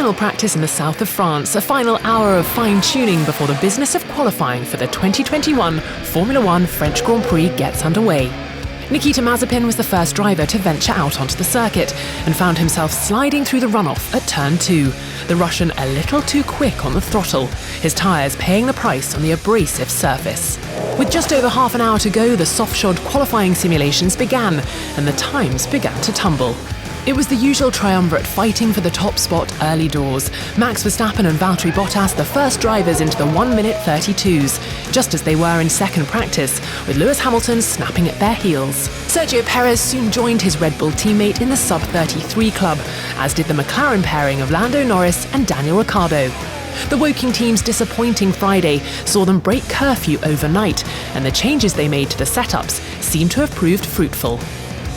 final practice in the south of France, a final hour of fine-tuning before the business of qualifying for the 2021 Formula One French Grand Prix gets underway. Nikita Mazepin was the first driver to venture out onto the circuit and found himself sliding through the runoff at turn 2, the Russian a little too quick on the throttle, his tyres paying the price on the abrasive surface. With just over half an hour to go, the soft-shod qualifying simulations began and the times began to tumble. It was the usual triumvirate fighting for the top spot early doors. Max Verstappen and Valtteri Bottas the first drivers into the 1-minute 32s, just as they were in second practice, with Lewis Hamilton snapping at their heels. Sergio Perez soon joined his Red Bull teammate in the sub-33 club, as did the McLaren pairing of Lando Norris and Daniel Ricciardo. The Woking team's disappointing Friday saw them break curfew overnight, and the changes they made to the setups seem to have proved fruitful.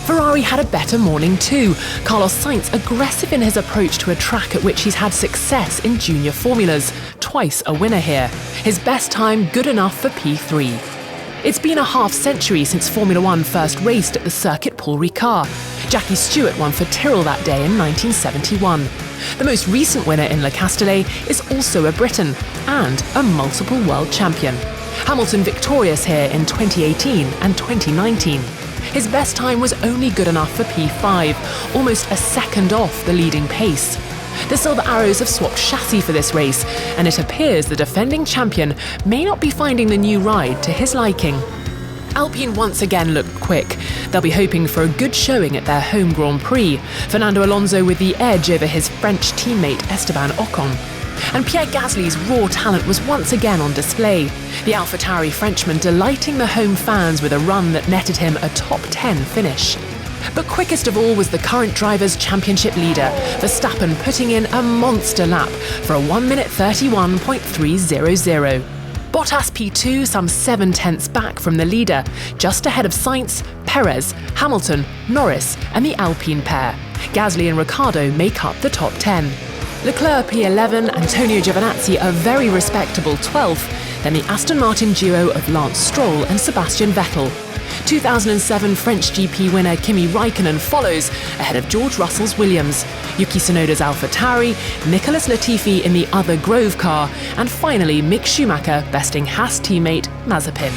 Ferrari had a better morning too. Carlos Sainz aggressive in his approach to a track at which he's had success in junior formulas, twice a winner here. His best time good enough for P3. It's been a half-century since Formula One first raced at the Circuit Paul Ricard. Jackie Stewart won for Tyrrell that day in 1971. The most recent winner in Le Castellet is also a Briton and a multiple world champion. Hamilton victorious here in 2018 and 2019. His best time was only good enough for P5, almost a second off the leading pace. The Silver Arrows have swapped chassis for this race, and it appears the defending champion may not be finding the new ride to his liking. Alpine once again looked quick. They'll be hoping for a good showing at their home Grand Prix, Fernando Alonso with the edge over his French teammate Esteban Ocon. And Pierre Gasly's raw talent was once again on display, the AlphaTauri Frenchman delighting the home fans with a run that netted him a top 10 finish. But quickest of all was the current Drivers' Championship leader, Verstappen putting in a monster lap for a 1-minute 31.300. Bottas P2 some 7/10ths back from the leader, just ahead of Sainz, Perez, Hamilton, Norris and the Alpine pair. Gasly and Ricciardo make up the top 10. Leclerc P11, Antonio Giovinazzi a very respectable 12th, then the Aston Martin duo of Lance Stroll and Sebastian Vettel. 2007 French GP winner Kimi Raikkonen follows, ahead of George Russell's Williams, Yuki Tsunoda's AlphaTauri, Nicholas Latifi in the other Grove car, and finally Mick Schumacher besting Haas teammate Mazepin.